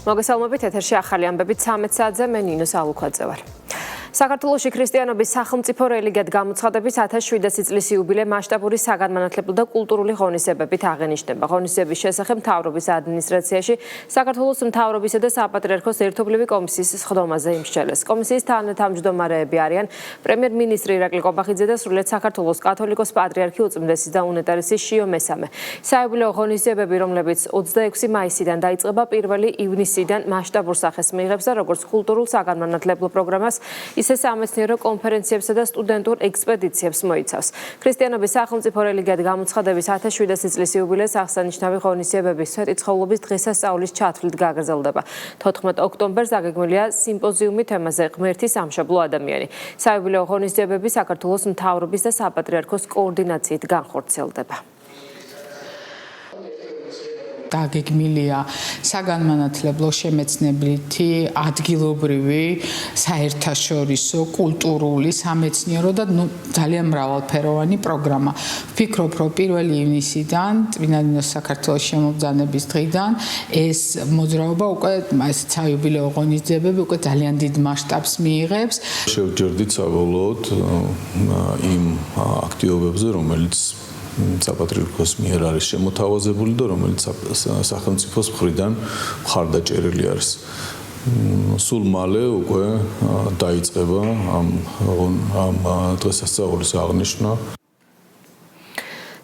მოგესალმებით, ეთერში ახალი ამბები 13 საათზე, მე ნინო სალუქვაძე ვარ. საქართველოში ქრისტიანობის სახელმწიფო რელიგიად გამოცხადების 1700 წლის იუბილე მასშტაბური საგანმანათლებლო და კულტურული ღონისძიებებით აღენიშნება. ღონისძიების შესახებ მთავრობის ადმინისტრაციაში საქართველოს მთავრობისა და საპატრიარქოს ერთობლივი კომისიის სხდომაზე იმსჯელეს. კომისიის თანათავმჯდომარეები არიან პრემიერ-მინისტრი ირაკლი კობახიძე და სრულიად საქართველოს კათოლიკოს პატრიარქი უწმიდესი და უნეტარესი შიო მესამე. საიუბილეო ღონისძიებები, რომლებიც 26 მაისიდან დაიწყება, 1 ივნისიდან მასშტაბურ სახეს მიიღებს და როგორც კულტურულ საგანმანათლებლო პროგრამას, ისე სამეცნიერო კონფერენციებსა და სტუდენტურ ექსპედიციებს მოიცავს. ქრისტიანობის სახელმწიფო რელიგიად გამოცხადების 1700 წლის იუბილეს აღსანიშნავი ღონისძიებები სვეტიცხოვლობის დღესასწაულის ჩათვლით გაგრძელდება. 14 ოქტომბერს დაგეგმილია სიმპოზიუმი თემაზე ღმერთი სამშობლო ადამიანი. საიუბილეო ღონისძიებები საქართველოს მთავრობის და საპატრიარქოს კოორდინაციით განხორციელდება. დაგეგმილია საგანმანათლებლო შემეცნებითი, ადგილობრივი, საერთაშორისო, კულტურული, სამეცნიერო და ძალიან მრავალფეროვანი პროგრამა. ვფიქრობ, რომ 1 ივნისიდან, წმინდა ნინოს საქართველოს შემობრძანების დღიდან ეს მოძრაობა უკვე საიუბილეო ღონისძიებები უკვე ძალიან დიდ მასშტაბს მიიღებს. შევჯერდით საბოლოოდ იმ აქტივობებზე, რომელიც საპატრიარქოს მიერ არის შემოთავაზებული და რომელიც სახელმწიფოს მხრიდან მხარდაჭერილი არის. სულ მალე უკვე დაიწყება ამ დღესასწაულის აღნიშვნა.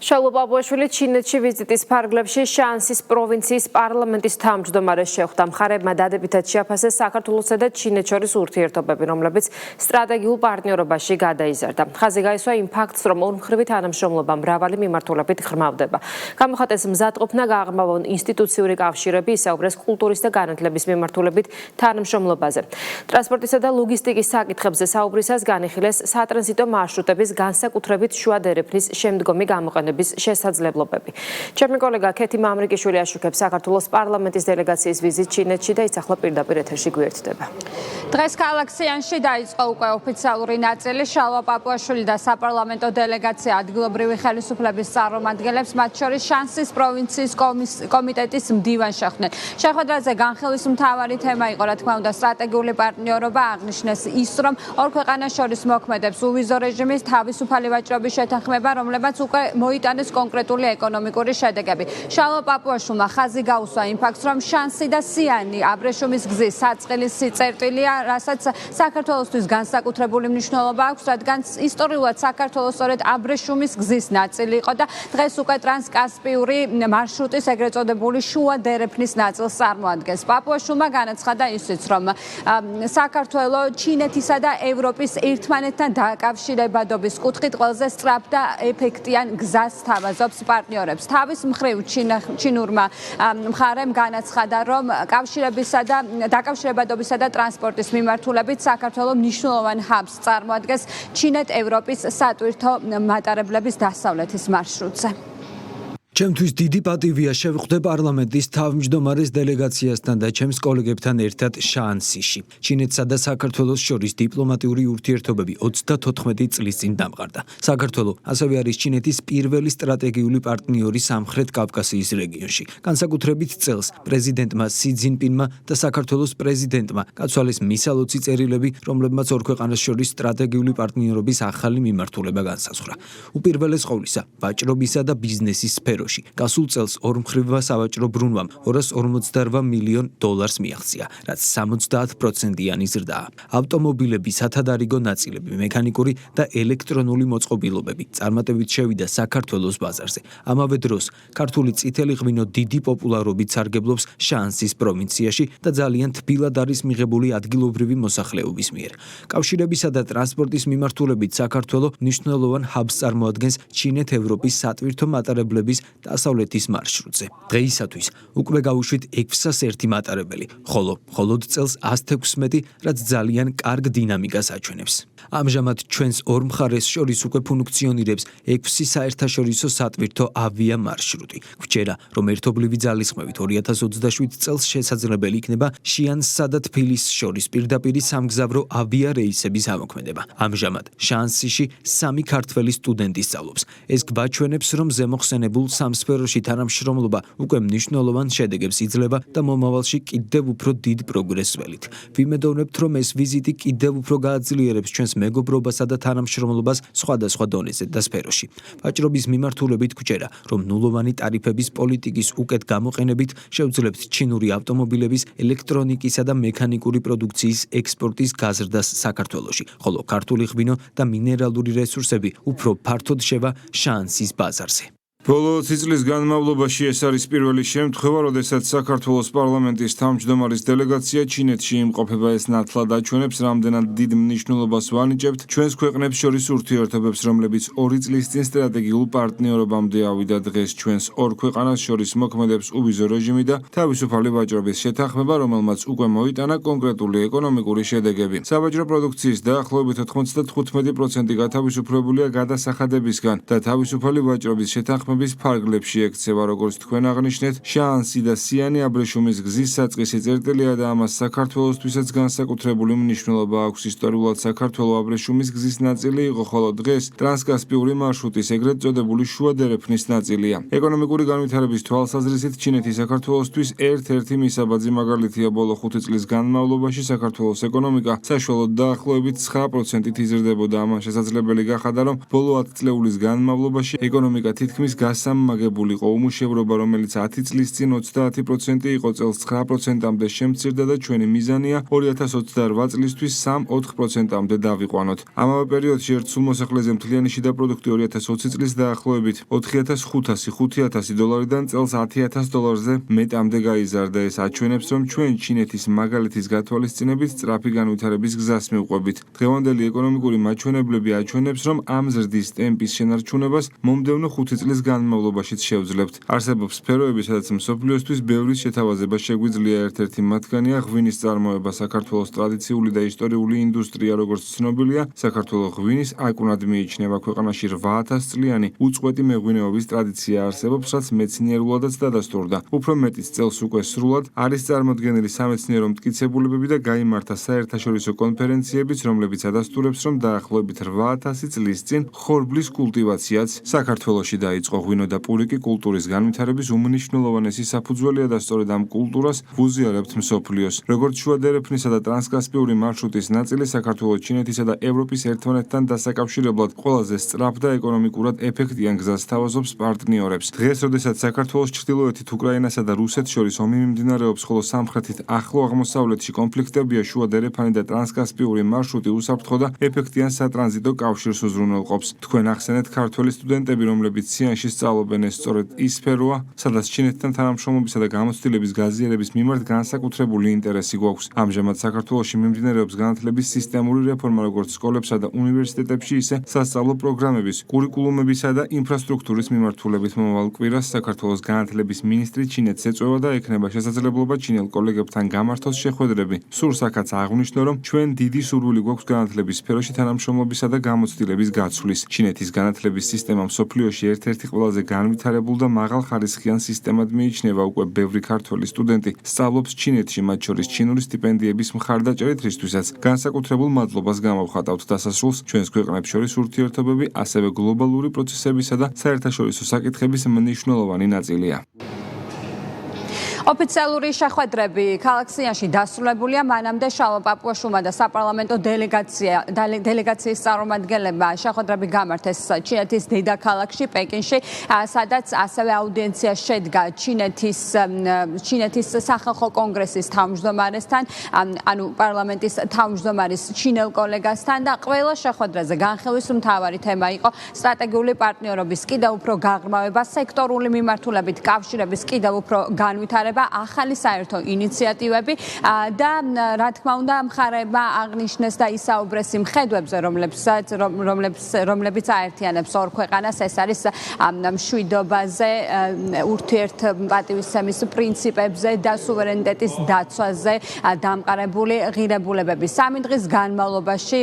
შალო პაპუაშვილი ჩინეთში ვიზიტის ფარგლებში შანსის პროვინციის პარლამენტის თავმჯდომარეს შეხვდა. მხარებმა დადებითად შეაფასეს საქართველოსა და ჩინეთს შორის ურთიერთობები, რომლებიც სტრატეგიულ პარტნიორობაში გადაიზარდა. ხაზი გაისვა იმ ფაქტს, რომ ორმხრივი თანამშრომლობა მრავალი მიმართულებით ღრმავდება. გამოხატეს მზადყოფნა გააღრმავონ ინსტიტუციური კავშირები, ისაუბრეს კულტურის და განათლების მიმართულებით თანამშრომლობაზე. ტრანსპორტისა და ლოგისტიკის საკითხებზე საუბრისას განიხილეს სატრანზიტო მარშრუტების განსაკუთრებით შუა დერეფნის შემდგომი გამოყენება შესაძლებლობები. ჩემი კოლეგა ქეთი მამრიკიშვილი აშუქებს საქართველოს პარლამენტის დელეგაციის ვიზიტ ჩინეთში და ის ახლა პირდაპირ ეთერში გვერდდება. დღეს ქალაქსიანში დაიწყო უკვე ოფიციალური ნაწილი. შალვა პაპუაშვილი და საპარლამენტო დელეგაცია ადგილობრივი ხელისუფლების წარმომადგენლებს, მათ შორის შანსის პროვინციის კომიტეტის მდივან შეხვდნენ. შეხვედრაზე განხილვის მთავარი თემა იყო, რა თქმა უნდა, სტრატეგიული პარტნიორობა. აღნიშნეს ის, რომ ორ ქვეყანას შორის მოქმედებს უვიზო რეჟიმის თავისუფალი ვაჭრობის შეთანხმება, რომლებაც უკვე მოიტანეს კონკრეტული ეკონომიკური შედეგები. შალვა პაპუაშვილმა ხაზი გაუსვა იმ ფაქტს, რომ შანსი და სიანი აბრეშუმის გზის საწყლის წერტილია, რასაც საქართველოსთვის განსაკუთრებული მნიშვნელობა აქვს, რადგან ისტორიულად საქართველოს სწორედ აბრეშუმის გზის ნაწილი იყო და დღეს უკვე ტრანსკასპიური მარშრუტის ეგრეთ წოდებული შუა დერეფნის ნაწილს წარმოადგენს. პაპუაშვილმა განაცხადა ისიც, რომ საქართველო ჩინეთისა და ევროპის ერთმანეთთან დაკავშირებადობის კუთხით ყველაზე სწრაფ და ეფექტიან გზას თავაზობს პარტნიორებს. თავის მხრივ ჩინურმა მხარემ განაცხადა, რომ დაკავშირებადობისა და ტრანსპორტის მიმართულებით საქართველო მნიშვნელოვან ჰაბს წარმოადგენს ჩინეთ-ევროპის სატვირთო მატარებლების დასავლეთის მარშრუტზე. ჩემთვის დიდი პატივია შევხვდე პარლამენტის თავმჯდომარეს დელეგაციასთან და ჩემს კოლეგებთან ერთად შანსიში. ჩინეთსა და საქართველოს შორის დიპლომატიური ურთიერთობები 34 წლის წინ დამყარდა. საქართველო ასევე არის ჩინეთის პირველი სტრატეგიული პარტნიორი სამხრეთ კავკასიის რეგიონში. განსაკუთრებით წელს პრეზიდენტმა სი ძინპინმა და საქართველოს პრეზიდენტმა გაცვალეს მისალოცი წერილები, რომლებმაც ორ ქვეყანას შორის სტრატეგიული პარტნიორობის ახალი მიმართულება განსაზღვრა. უპირველეს ყოვლისა, ვაჭრობისა და ბიზნესის სფერო გასულ წელს ორმხრივმა სავაჭრო ბრუნვამ $248 მილიონ მიაღწია, რაც 70%-იანი ზრდაა. ავტომობილები, სათადარიგო ნაწილები, მექანიკური და ელექტრონული მოწყობილობები წარმატებით შევიდა საქართველოს ბაზარზე. ამავე დროს, ქართული წითელი ღვინო დიდი პოპულარობით სარგებლობს შანსის პროვინციაში და ძალიან თბილად არის მიღებული ადგილობრივი მოსახლეობის მიერ. კავშირებისა და ტრანსპორტის მიმართულებით საქართველო მნიშვნელოვან ჰაბს წარმოადგენს ჩინეთ-ევროპის სატვირთო მატარებლების დასავლეთის მარშრუტზე. დღეისათვის უკვე გავუშვით 601 მატარებელი, ხოლო მხოლოდ წელს 116, რაც ძალიან კარგ დინამიკას აჩვენებს. ამჟამად ჩვენს ორ მხარეს შორის უკვე ფუნქციონირებს 6 საერთაშორისო სატვირთო ავიამარშრუტი. გვჭერა, რომ ერთობლივი ძალისხმევით 2027 წელს შესაძლებელი იქნება შიანსსა და თბილისს შორის პირდაპირი სამგზავრო ავიარეისების ამოქმედება. ამჟამად შანსიში 3 ქართველი სტუდენტი სწავლობს. ეს გვაჩვენებს, რომ ზემოხსენებულ სამსფეროში თანამშრომლობა უკვე მნიშვნელოვან შედეგებს იძლევა და მომავალში კიდევ უფრო დიდ პროგრესს ველით. ვიმედოვნებთ, რომ ეს ვიზიტი კიდევ უფრო გააძლიერებს ჩვენს მეგობრობასა და თანამშრომლობას სხვადასხვა დონეზე და სფეროში. ვაჭრობის მიმართულებით გვჭერა, რომ ნულოვანი ტარიფების პოლიტიკის უკეთ გამოყენებით შევძლებთ ჩინური ავტომობილების, ელექტრონიკისა და მექანიკური პროდუქციის ექსპორტის გაზრდას საქართველოში, ხოლო ქართული ღვინო და მინერალური რესურსები უფრო ფართოდ შევა შანსის ბაზარზე. ბოლო 20 წლის განმავლობაში ეს არის პირველი შემთხვევა, როდესაც საქართველოს პარლამენტის თავმჯდომარის დელეგაცია ჩინეთში იმყოფება. ეს ნათლად აჩვენებს, რამდენად დიდ მნიშვნელობას ვანიჭებთ ჩვენს ქვეყნებს შორის ურთიერთობებს, რომლებიც 2 წლის წინ სტრატეგიულ პარტნიორობამდე ავიდა. დღეს ჩვენს ორ ქვეყანას შორის მოქმედებს უვიზო რეჟიმი და თავისუფალი ვაჭრობის შეთანხმება, რომელმაც უკვე მოიტანა კონკრეტული ეკონომიკური შედეგები. საბაჭრო პროდუქციის დაახლოებით 95% გათავისუფლებულია გადასახადებისგან და თავისუფალი ვაჭრობის შეთანხმება ფარგლებში ექცევა, როგორც თქვენ აღნიშნეთ, შანსი და სიანი აბრეშუმის გზის საწყისი წერტილია და ამას საქართველოსთვისაც განსაკუთრებული მნიშვნელობა აქვს. ისტორიულად საქართველოს აბრეშუმის გზის ნაწილი იყო, ხოლო დღეს ტრანსკასპიური მარშრუტის ეგრეთ წოდებული შუა დერეფნის ნაწილია. ეკონომიკური განვითარების თვალსაზრისით ჩინეთი საქართველოსთვის ერთ-ერთი მისაბაძი მაგალითია. ბოლო 5 წლის განმავლობაში საქართველოს ეკონომიკა საშუალოდ დაახლოებით 9%-ით იზრდებოდა. ამან შესაძლებელი გახადა, რომ ბოლო 10 წლეულის განმავლობაში ეკონომიკა თითქმის გასამმაგებულიყო. უმუშევრობა, რომელიც 10 წლის წინ 30% იყო, წელს 9%-მდე შემცირდა და ჩვენი მიზანია 2028 წლისთვის 3-4%-მდე დავიყვანოთ. ამავე პერიოდში ერთ სულ მოსახლეზე მთლიანი შიდა პროდუქტი 2020 წლის დაახლოებით $4,500-5,000-დან წელს $10,000-ზე მეტამდე გაიზარდა. ეს აჩვენებს, რომ ჩვენ ჩინეთის მაგალითის გათვალისწინებით სწრაფი განვითარების გზას მივყვებით. დღევანდელი ეკონომიკური მაჩვენებლები აჩვენებს, რომ ამ ზრდის ტემპის შენარჩუნებას მომდევნო 5 წლის განმავლობაშიც შევძლებთ. არსებობს სფეროები, სადაც მსოფლიოსთვის ბევრი შეთავაზება შეგვიძლია. ერთ-ერთი მათგანია ღვინის წარმოება. საქართველოს ტრადიციული და ისტორიული ინდუსტრია, როგორც ცნობილია, საქართველოს ღვინის აკვნად მიიჩნევა. ქვეყანაში 8000 წლიანი უწყვეტი მეღვინეობის ტრადიცია არსებობს, რაც მეცნიერულადაც დადასტურდა. უფრო მეტის წელს უკვე სრულად არის წარმოდგენილი სამეცნიერო მტკიცებულებები და გაიმართა საერთაშორისო კონფერენციებიც, რომლებიც ადასტურებს, რომ დაახლოებით 8000 წლის წინ ხორბლის კულტივაციაც საქართველოში დაიწყო. ღვინო და პურიკი კულტურის განვითარების უმნიშვნელოვანესი საფუძველია და სწორედ ამ კულტურას ვუზიარებთ მსოფლიოს. როგორც შუა დერეფნისა და ტრანსკასპიური მარშრუტის ნაწილი, საქართველოს ჩინეთისა და ევროპის ერთმანეთთან დასაკავშირებლად ყველაზე სწრაფ და ეკონომიკურად ეფექტიან გზას თავაზობს პარტნიორებს. დღეს, როდესაც საქართველოს ჩრდილოეთით უკრაინასა და რუსეთს შორის ომი მიმდინარეობს, ხოლო სამხრეთით ახლო აღმოსავლეთში კონფლიქტებია, შუა დერეფანი და ტრანსკასპიური მარშრუტი უსაფრთხო და ეფექტიან სატრანზიტო კავშირს უზრუნველყოფს. თქვენ ახსენეთ ქართველი სტუდენტები, რომლებიც სიანში სწავლობენ. ეს სწორედ ის სფეროა, სადაც ჩინეთთან თანამშრომლობისა და გამოცდილების გაზიარების მიმართ განსაკუთრებული ინტერესი გვაქვს. ამჟამად საქართველოში მიმდინარეობს განათლების სისტემური რეფორმა, როგორც სკოლებსა და უნივერსიტეტებში, ისე სასწავლო პროგრამების, კურიკულუმებისა და ინფრასტრუქტურის მიმართულებით. მომავალ კვირას საქართველოს განათლების მინისტრი ჩინეთს ეწვევა და ექნება შესაძლებლობა ჩინელ კოლეგებთან გამართოს შეხვედრები. სურსაკაც აღნიშნო, რომ ჩვენ დიდი სურვილი გვაქვს განათლების სფეროში თანამშრომლობისა და გამოცდილების გაცვლის. ჩინეთის განათლების სისტემა მსოფლიოში ერთ-ერთი ყველაზე განვითარებულ და მაღალხარისხიან სისტემად მიიჩნევა. უკვე ბევრი ქართველი სტუდენტი სწავლობს ჩინეთში, მათ შორის ჩინური სტიპენდიების მხარდაჭერით, რისთვისაც განსაკუთრებულ მადლობას გამოვხატავთ. დასასრულს ჩვენს ქვეყნებს შორის ურთიერთობები ასევე გლობალური პროცესებისა და საერთაშორისო საკითხების მნიშვნელოვანი ნაწილია. ოფიციალური შეხვედრები ქალაქ სიანში დასრულებულია. მანამდე შალვა პაპუაშვილმა და საპარლამენტო დელეგაციის წარმომადგენლებმა შეხვედრები გამართეს ჩინეთის დედაქალაქში პეკინში, სადაც ასევე აუდიენცია შედგა ჩინეთის სახალხო კონგრესის თავმჯდომარესთან, ანუ პარლამენტის თავმჯდომარის ჩინელ კოლეგასთან და ყველა შეხვედრაზე განხილვის მთავარი თემა იყო სტრატეგიული პარტნიორობის კიდევ უფრო გაღრმავება, სექტორული მიმართულებით კავშირების კიდევ უფრო განვითარება იხმარება ახალი საერთო ინიციატივები და რა თქმა უნდა მხარეებმა აღნიშნეს და ისაუბრეს იმ ხედვებზე, რომლებიც აერთიანებს ორ ქვეყანას, ეს არის მშვიდობაზე, ურთიერთპატივისცემის პრინციპებზე და სუვერენიტეტის დაცვაზე დამყარებული ღირებულებები. 3 დღის განმავლობაში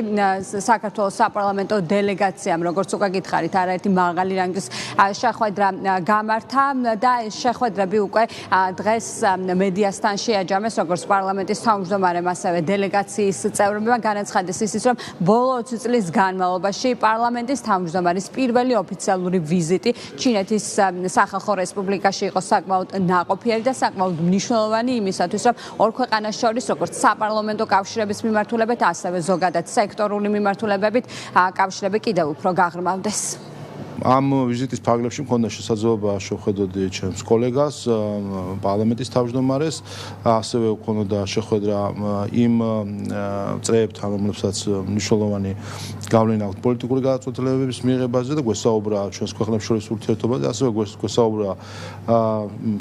საქართველოს საპარლამენტო დელეგაციამ, როგორც უკვე გითხარით, არაერთი მაღალი რანგის შეხვედრა გამართა და ეს შეხვედრები უკვე დღეს მედიასთან შეაჯამეს, როგორც პარლამენტის თავმჯდომარემ, ასევე დელეგაციის წევრებმა განაცხადეს ისიც, რომ ბოლო 20 წლის განმავლობაში პარლამენტის თავმჯდომარის პირველი ოფიციალური ვიზიტი ჩინეთის სახალხო რესპუბლიკაში იყო საკმაოდ ნაყოფიერი და საკმაოდ მნიშვნელოვანი იმისათვის, რომ ორ ქვეყანას შორის, როგორც საპარლამენტო კავშირების მიმართულებით, ასევე ზოგადად სექტორული მიმართულებებით კავშირები კიდევ უფრო გაღრმავდეს. ამ ვიზიტის ფარგლებში მქონდა შესაძლებლობა შევხედოდი ჩემს კოლეგას, პარლამენტის თავმჯდომარეს, ასევე მქონდა შეხვედრა იმ წრეებთან, რომლებსაც მნიშვნელოვანი გავლენა აქვს პოლიტიკური გადაწყვეტილებების მიღებაზე და გვესაუბრა ჩვენს ქვეყნებს შორის ურთიერთობაზე, ასევე გვესაუბრა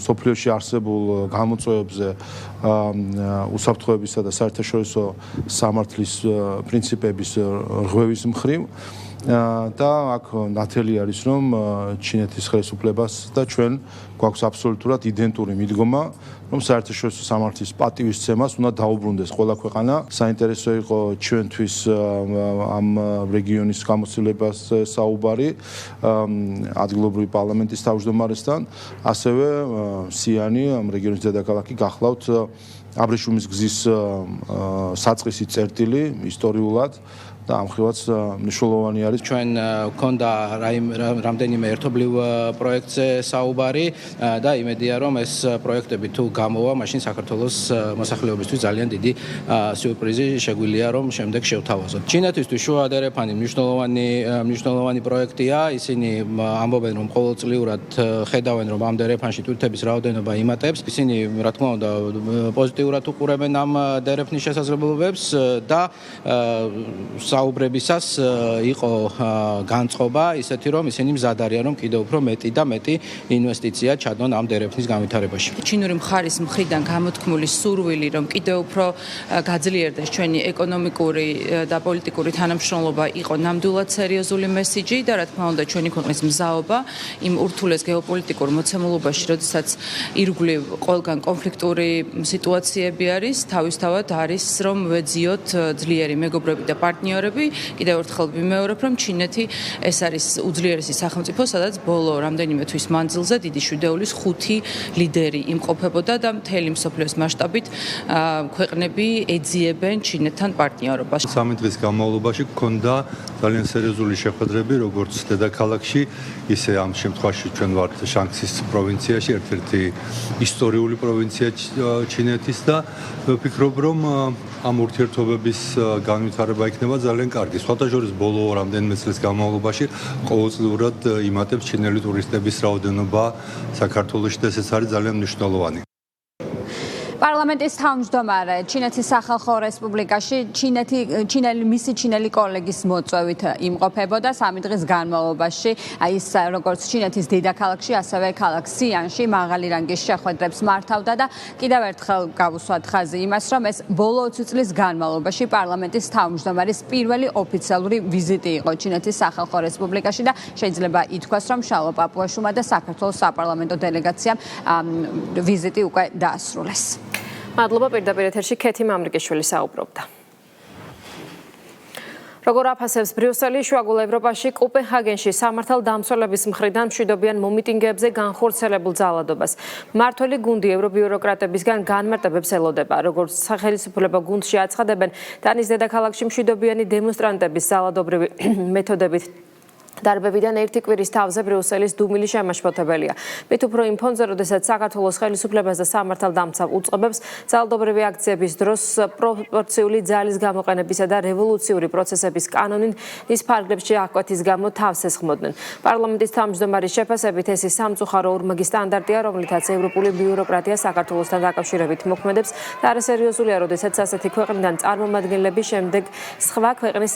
სოფლიოში არსებულ გამოწვევებზე, უსაფრთხოებისა და საერთაშორისო სამართლის პრინციპების რღვევის მხრივ. და აქ ნათელი არის, რომ ჩინეთის ხელისუფლებას და ჩვენ გვაქვს აბსოლუტურად იდენტური მიდგომა, რომ საერთაშორისო სამართლის პატივისცემას უნდა დაუბრუნდეს ყველა ქვეყანა. საინტერესო იყო ჩვენთვის ამ რეგიონის გამოცდილებას საუბარი ადგილობრივი პარლამენტის თავმჯდომარესთან, ასევე სიანი ამ რეგიონის დედაქალაქი გახლავთ აბრეშუმის გზის საწყისი წერტილი ისტორიულად და ამხრივაც მნიშვნელოვანი არის. ჩვენ გქონდა რამდენიმე ერთობლივ პროექტზე საუბარი და იმედია, რომ ეს პროექტები თუ გამოვა, მაშინ საქართველოს მოსახლეობისთვის ძალიან დიდი სიურპრიზი შეგვიძლია, რომ შემდეგ შევთავაზოთ. ჩინეთისთვის შუა დერეფანი მნიშვნელოვანი პროექტია. ისინი ამბობენ, რომ ყოველწლიურად ხედავენ, რომ ამ დერეფანში თვითების რაოდენობა იმატებს. ისინი, რა თქმა უნდა, პოზიტიურად უყურებენ ამ დერეფნის შესაძლებლობებს და საუბრებისას იყო განწყობა ისეთი, რომ ისინი მზად არიან, რომ კიდევ უფრო მეტი და მეტი ინვესტიცია ჩადონ ამ დერეფნის განვითარებაში. ჩინური მხარის მხრიდან გამოთქმული სურვილი, რომ კიდევ უფრო გაძლიერდეს ჩვენი ეკონომიკური და პოლიტიკური თანამშრომლობა, იყო ნამდვილად სერიოზული მესიჯი და რა თქმა უნდა ჩვენი ქვეყნის მზაობა იმ ურთულეს გეოპოლიტიკურ მოცემულობაში, როდესაც ირგვლივ ყველგან კონფლიქტური სიტუაციები არის, თავისთავად არის, რომ ვეძიოთ ძლიერი მეგობრები და პარტნიორები. კიდევ ერთხელ ვიმეორებ, რომ ჩინეთი ეს არის უძლიერესი სახელმწიფო, სადაც ბოლო რამდენიმე თვის მანძილზე დიდი შვიდეულის 5 ლიდერი იმყოფებოდა და მთელი მსოფლიოს მასშტაბით ქვეყნები ეძიებენ ჩინეთთან პარტნიორობას. 3 დღის განმავლობაში გქონდა ძალიან სერიოზული შეხვედრები, როგორც დედაქალაქში, ისე ამ შემთხვევაში ჩვენ ვართ შანგცის პროვინციაში, ერთ-ერთი ისტორიული პროვინცია ჩინეთის და ვფიქრობ, რომ ამ ურთიერთობების განვითარება იქნება ძალიან კარგი. სხვათა შორის ბოლო რამდენიმე წლის განმავლობაში ყოველწლიურად იმატებს ჩინელი ტურისტების რაოდენობა საქართველოში და ეს არის ძალიან მნიშვნელოვანი. პარლამენტის თავმჯდომარე ჩინეთის სახალხო რესპუბლიკაში მისი ჩინელი კოლეგის მოწვევით იმყოფებოდა 3 დღის განმავლობაში. ის როგორც ჩინეთის დედაქალაქში, ასევე ქალაქ სიანში მაღალი რანგის შეხვედრებს მართავდა და კიდევ ერთხელ გავუსვათ ხაზი იმას, რომ ეს ბოლო 20 წლის განმავლობაში პარლამენტის თავმჯდომარის პირველი ოფიციალური ვიზიტი იყო ჩინეთის სახალხო რესპუბლიკაში და შეიძლება ითქვას, რომ შალვა პაპუაშვილმა და საქართველოს საპარლამენტო დელეგაციამ ვიზიტი უკვე დაასრულეს. მადლობა, პირდაპირ ეთერში ქეთი მამრიკიშვილი საუბრობდა. როგორ აფასებს ბრიუსელი შუაგულ ევროპაში კოპენჰაგენში სამართალ დამცველების მხრიდან მშვიდობიან მომიტინგეებზე განხორციელებულ ძალადობას. მმართველი გუნდი ევრობიუროკრატებისგან განმარტებებს ელოდება. როგორც სახელმწიფო გუნდში აცხადებენ, დანის დედაქალაქში მშვიდობიანი დემონსტრანტების ძალადობრივი მეთოდებით დარბევიდან ერთი კვირის თავზე ბრიუსელის დუმილი შემაშფოთებელია. მით უფრო იმ ფონზე, როდესაც საქართველოს ხელისუფლებას და სამართალდამცავ უწყობებს ძალადობრივი აქციების დროს პროპორციული ძალის გამოყენებისა და რევოლუციური პროცესების კანონის ფარგლებში აღკვეთის გამო თავს ესხმოდნენ. პარლამენტის თავმჯდომარის შეფასებით ეს სამწუხარო ორმაგი სტანდარტია, რომლითაც ევროპული ბიუროკრატია საქართველოსთან დაკავშირებით მოქმედებს და არასერიოზულია, როდესაც ასეთი ქვეყნიდან წარმომადგენლები შემდეგ სხვა ქვეყნის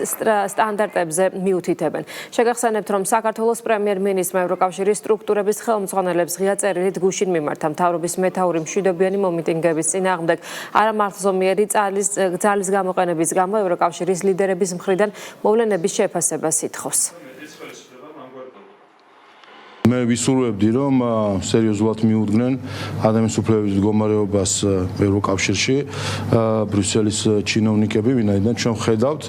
სტანდარტებზე მიუთითებენ. შეგახსენებთ, მოგესალმებთ, რომ საქართველოს პრემიერ-მინისტრმა ევროკავშირის სტრუქტურების ხელმძღვანელებს ღია წერილით გუშინ მიმართა მთავრობის მეთაური მშვიდობიანი მომიტინგების წინააღმდეგ არამართლზომიერი ძალის გამოყენების გამო ევროკავშირის ლიდერების მხრიდან მოვლენების შეფასებას ითხოვს. მე ვისურვებდი, რომ სერიოზულად მიუდგნენ ადამიანის უფლებების მდგომარეობას ევროკავშირში ბრიუსელის ჩინოვნიკები, ვინაიდან ჩვენ ხედავთ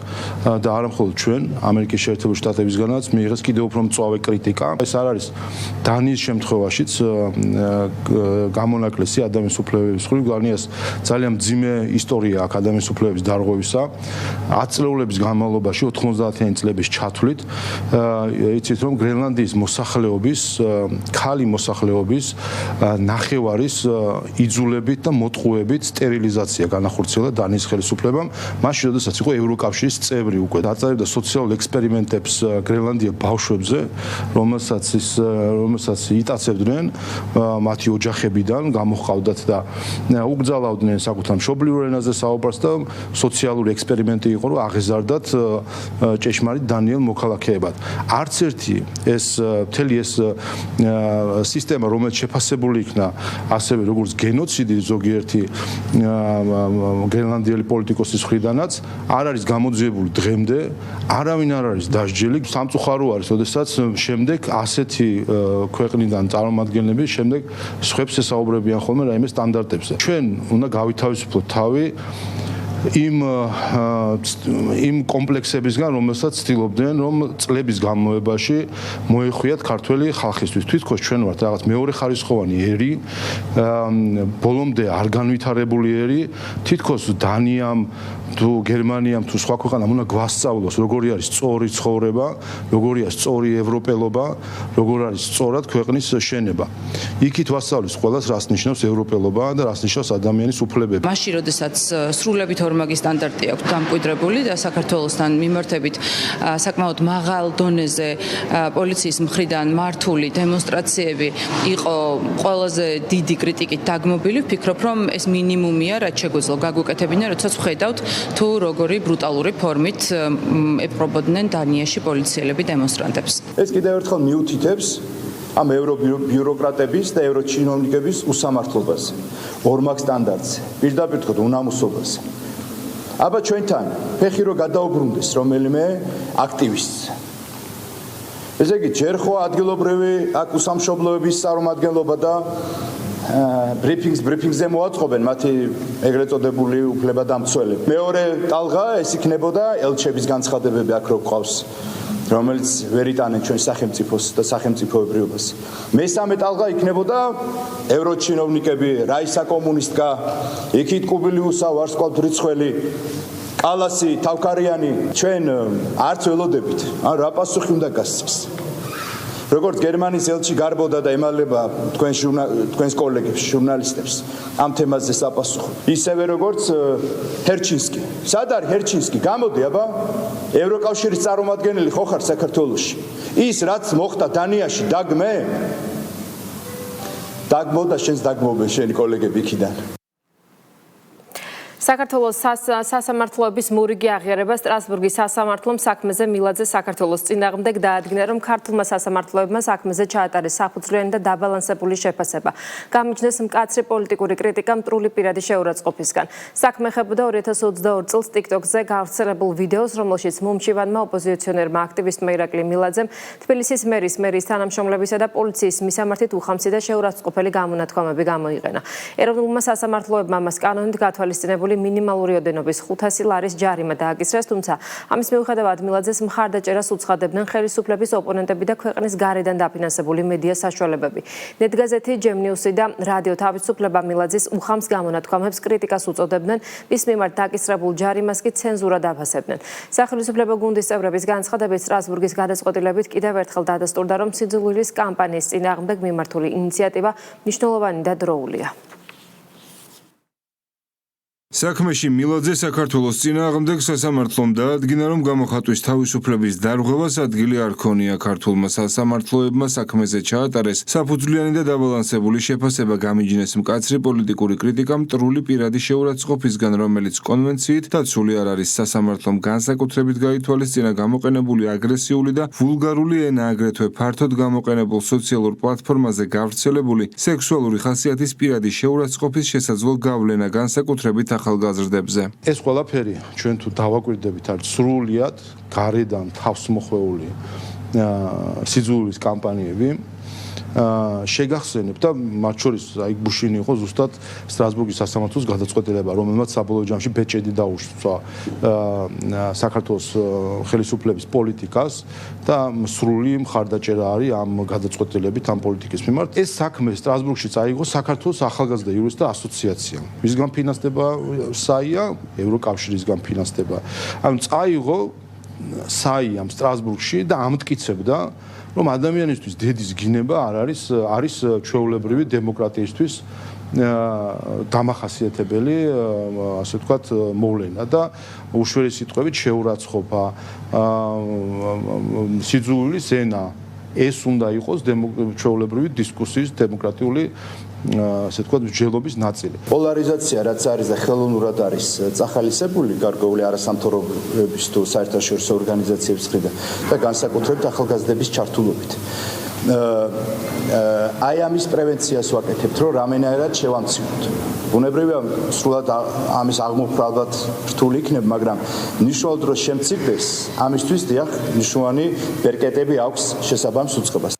და არა მხოლოდ ჩვენ, ამერიკის შეერთებული შტატებისგანაც მიიღეს კიდევ უფრო მწვავე კრიტიკა. ეს არ არის დანიის შემთხვევაშიც გამონაკლისი ადამიანის უფლებების მხრივ, განიას ძალიან მძიმე ისტორია აქვს ადამიანის უფლებების დარღვევისა. 10 წლეულების განმავლობაში 90-იანი წლების ჩათვლით, იცით რომ გრენლანდიის მოსახლეობის ქალი მოსახლეობის ნახევარის იძულებით და მოტყუებით სტერილიზაცია განახორციელა დანიის ხელისუფლებამ, მაშინ როდესაც იყო ევროკავშირის წევრი უკვე. დაწერდა სოციალურ ექსპერიმენტებს გრენლანდია ბავშვებზე, რომელსაც იტაცებდნენ მათი ოჯახებიდან, გამოჰყავდათ და უგზალავდნენ საკუთარ მშობლიურ ენაზე საუბარს და სოციალური ექსპერიმენტი იყო, რომ აღეზარდათ ჭეშმარიტ დანიელ მოქალაქეებად. არც ერთი მთელი ეს სისტემა, რომელიც შეფასებული იქნა ასევე როგორც გენოციდი ზოგიერთი გრენლანდიელი პოლიტიკოსის მხრიდანაც, არ არის გამოძიებული დღემდე, არავინ არ არის დასჯილი. სამწუხარო არის, როდესაც შემდეგ ასეთი ქვეყნიდან წარმომადგენლები შემდეგ სხვებს ესაუბრებიან ხოლმე რაიმე სტანდარტებზე. ჩვენ უნდა გავითავისუფლოთ თავი იმ კომპლექსებისგან, რომელსაც ცდილობდნენ, რომ წლების განმავლობაში მოეხვიათ ქართველი ხალხისთვის. თვითონ ჩვენ ვართ რაღაც მეორე ხარისხოვანი ერი, ბოლომდე არ განვითარებული ერი, თითქოს დანიამ თუ გერმანიამ თუ სხვა ქვეყანამ უნდა გვასწავლოს, როგორი არის სწორი ცხოვრება, როგორია სწორი ევროპელობა, როგორ არის სწორად ქვეყნის შენება. იქით ვასწავლის ყველას, რას ნიშნავს ევროპელობა და რას ნიშნავს ადამიანის უფლებები. მაშინ, როდესაც სრულებით ორმაგი სტანდარტი აქვს დამკვიდრებული და საქართველოსთან მიმართებით საკმაოდ მაღალ დონეზე პოლიციის მხრიდან მართული დემონსტრაციები იყო ყველაზე დიდი კრიტიკით დაგმობილი, ვფიქრობ, რომ ეს მინიმუმია, რაც შეგვეძლო გაგვეკეთებინა, როდესაც ვხედავთ თუ როგორი ბრუტალური ფორმით ეპყრობოდნენ დანიაში პოლიციელები დემონსტრანტებს. ეს კიდევ ერთხელ მიუთითებს ამ ევრობიუროკრატების და ევროჩინოვნიკების უსამართლობას, ორმაგ სტანდარტზე, პირდაპირ თქვით უნამუსობას. აბა ჩვენთან ფეხი რო გადაუბრუნდეს რომელიმე აქტივისტს. ესე იგი, ჯერ ხო ადგილობრივი აქ უსამშობლოების წარმომადგენლობა და ბრიფინგზე მოაწყობენ მათი ეგრეთ წოდებული უფლებადამცველები. მეორე ტალღა ეს იქნებოდა ელჩების განცხადებები აქ რო გვყავს, რომელიც ვერ იტანენ ჩვენ სახელმწიფოს და სახელმწიფოებრიობას. მესამე ტალღა იქნებოდა ევროჩინოვნიკები, რაისა კომუნისტკა, იქით კუბილიუსა, ვარსკვლავ რიცხველი, კალასი, თავქარიანი, ჩვენ არც ველოდებით, ან რა პასუხი უნდა გასცეს. როგორც გერმანიის ელჩი გარბოდა და ემალება თქვენს კოლეგებს, ჟურნალისტებს ამ თემაზე საპასუხო. ისევე როგორც ჰერჩინსკი. სად არის ჰერჩინსკი? გამოდი, აბა, ევროკავშირის წარმომადგენელი ხო ხარ საქართველოში? ის რაც მოხდა დანიაში, დაგმე? დაგმოდა შენს დაგმობენ შენი კოლეგები იქიდან. საქართველოს სასამართლოების მურიგი აღიარება სტრასბურგის სასამართლომ საქმეზე მილაძე საქართველოს წინააღმდეგ დაადგინა, რომ ქართულმა სასამართლოებმა საქმეზე ჩაატარეს საფუძვლიანი და დაბალანსებული შეფასება. გამიჩნდეს მკაცრი პოლიტიკური კრიტიკა მტრული პირადი შეურაცხყოფისგან. საქმე ეხებოდა 2022 წელს TikTok-ზე გავრცელებულ ვიდეოს, რომელშიც მომჩივანმა ოპოზიციონერმა აქტივისტმა ირაკლი მილაძემ თბილისის მერის თანამშრომლებისა და პოლიციის მისამართით უხამსი და შეურაცხყოფელი გამონათქვამები გამოიყენა. ეროვნულმა სასამართლოებმა მას კანონით გათვალისწინებული მინიმალური ოდენობის 500 ლარის ჯარიმა დააკისრეს, თუმცა ამის მიუხედავად მილაძეს მხარდაჭერას უცხადებდნენ ხელისუფლების ოპონენტები და ქვეყნის გარედან დაფინანსებული მედია საშუალებები. ნეტგაზეთი, ჯემნიუსი და რადიო თავისუფლება მილაძის უხამს გამონათქვამებს კრიტიკას უწოდებდნენ, მის მიმართ დაკისრებულ ჯარიმას კი ცენზურა დაფასებდნენ. სახელმწიფო გუნდის წევრების განცხადებით სტრასბურგის გადაწყვეტილებით კიდევ ერთხელ დადასტურდა, რომ სიძულვილის კამპანიის წინააღმდეგ მიმართული ინიციატივა მნიშვნელოვანი და დროულია. საქმეში მილაძე საქართველოს წინააღმდეგ სასამართლომ დაადგინა, რომ გამოხატვის თავისუფლების დარღვევას ადგილი არ ქონია. ქართულმა სასამართლოებმა საქმეზე ჩაატარეს საფუძვლიანი და დაბალანსებული შეფასება, გამიჯნეს მკაცრი პოლიტიკური კრიტიკა მტრული პირადი შეურაცხყოფისგან, რომელიც კონვენციით დაცული არ არის. სასამართლომ განსაკუთრებით გაითვალისწინა გამოყენებული აგრესიული და ვულგარული ენა, აგრეთვე ფართოდ გამოყენებულ სოციალურ პლატფორმაზე გავრცელებული სექსუალური ხასიათის პირადი შეურაცხყოფის შესაძლო გავლენა, განსაკუთრებით ახალგაზრდებზე. ეს ყველაფერი ჩვენ თუ დავაკვირდებით, არის სრულიად გარედან თავსმოხვეული სიძულვის კამპანიები. შეგახსენებ და მათ შორის აი გუშინი იყო ზუსტად სტრასბურგის სასამართლოს გადაწყვეტილება, რომელმაც საბოლოო ჯამში ბეჭედი დაუშვა საქართველოს ხელისუფლების პოლიტიკას და სრული მხარდაჭერა არის ამ გადაწყვეტილებით, ამ პოლიტიკის მიმართ. ეს საქმე სტრასბურგში წაიღო საქართველოს ახალგაზრდა იურისტთა ასოციაციამ. მისგან ფინანსდება საია, ევროკავშირისგან ფინანსდება. ანუ წაიღო საიამ სტრასბურგში და ამტკიცებდა, რომ ადამიანისთვის დედის გინება არის ჩვეულებრივი დემოკრატიისთვის დამახასიათებელი, ასე ვთქვათ, მოვლენა და უშუალო სიტყვებით შეურაცხყოფა, სიძულვის ენა ეს უნდა იყოს ჩვეულებრივი დისკუსიის დემოკრატიული ასე ვთქვათ, მსჯელობის ნაწილი. პოლარიზაცია რაც არის და ხელოვნურად არის წახალისებული გარკვეული არასამთავრობოების თუ საერთაშორისო ორგანიზაციების მხრიდან და განსაკუთრებით ახალგაზრდების ჩართულობით. აი ამის პრევენციას ვაკეთებთ, რომ რამენაერად შევამციროთ. ბუნებრივია, სრულად ამის აღმოფხვრა ალბათ რთული იქნება, მაგრამ მნიშვნელოვან დროს შემცირდეს, ამისთვის დიახ, მნიშვნელოვანი ბერკეტები აქვს შესაბამის უწყებას.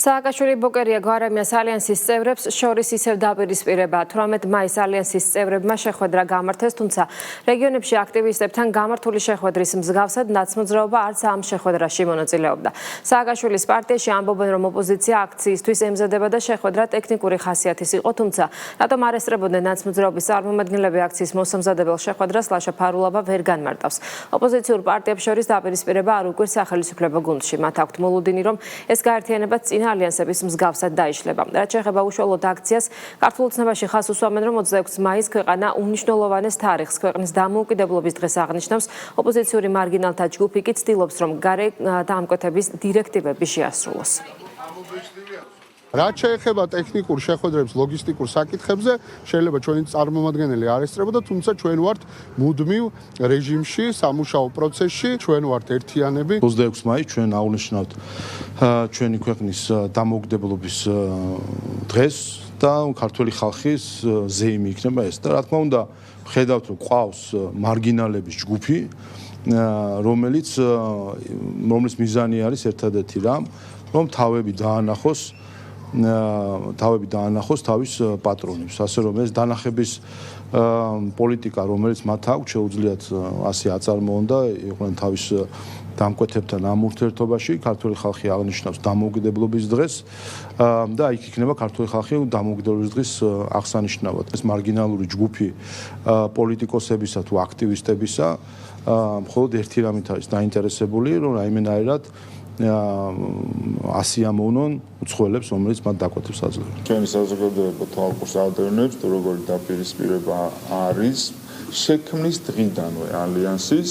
სააკაშვილი ბოკერია გვარამიას ალიანსის წევრებს შორის ისევ დაპირისპირება. 18 მაისს ალიანსის წევრებმა შეხვედრა გამართეს, თუმცა რეგიონებში აქტივისტებთან გამართული შეხვედრის მსგავსად ნაცმოძრაობა არც ამ შეხვედრაში მონაწილეობდა. სააკაშვილის პარტიაში ამბობენ, რომ ოპოზიცია აქციისთვის ემზადება და შეხვედრა ტექნიკური ხასიათის იყო, თუმცა რატომ არ ესწრებოდნენ ნაცმოძრაობის წარმომადგენლები აქციის მოსამზადებელ შეხვედრას, ლაშა ფარულავა ვერ განმარტავს. ოპოზიციურ პარტიებს შორის დაპირისპირება არ უკვირს სახელმწიფო გუნდში. მათ აქვთ მოლოდინი, რომ ეს გაერთიანება წინა ალიანსების მსგავსად დაიშლება. რაც შეეხება უშუალოდ აქციას, ქართულ ოცნებაში ხაზს უსვამენ, რომ 26 მაისს ქვეყანა უმნიშვნელოვანეს თარიღს, ქვეყნის დამოუკიდებლობის დღეს აღნიშნავს. ოპოზიციური მარგინალთა ჯგუფი კი ცდილობს, რომ გარე დამკვეთების დირექტივები შეასრულოს. რაც შეეხება ტექნიკურ შეხვედრებს, ლოგისტიკურ საკითხებზე, შეიძლება ჩვენი წარმომადგენელი არ ესწრებოდა, თუმცა ჩვენ ვართ მუდმივ რეჟიმში, სამუშაო პროცესში, ჩვენ ვართ ერთიანები. 26 მაისს ჩვენ აღნიშნავთ ჩვენი ქვეყნის დამოუკიდებლობის დღეს და ქართული ხალხის ზეიმი იქნება ეს. და რა თქმა უნდა, ხედავთ, რომ ყავს მარგინალების ჯგუფი, რომელიც მიზანი არის ერთადერთი რამ, რომ თავები დაანახოს თავის პატრონებს, ასე რომ ეს დანახების პოლიტიკა, რომელიც მათ აქვს, შეუძლიათ ასე აწარმოონ და იყვნენ თავის დამკვეთებთან ამ ურთიერთობაში. ქართული ხალხი აღნიშნავს დამოუკიდებლობის დღეს და იქ იქნება ქართული ხალხი დამოუკიდებლობის დღის აღსანიშნავად. ეს მარგინალური ჯგუფი პოლიტიკოსებისა თუ აქტივისტებისა მხოლოდ ერთი რამით არის დაინტერესებული, რომ რაიმენაირად ასიამოვნონ უცხოელებს, რომელიც მათ დაკვეთებს აძლევენ. ჩვენი საზოგადოება თვალყურს ადევნებს, თუ როგორი დაპირისპირება არის შექმნის დღიდანვე ალიანსის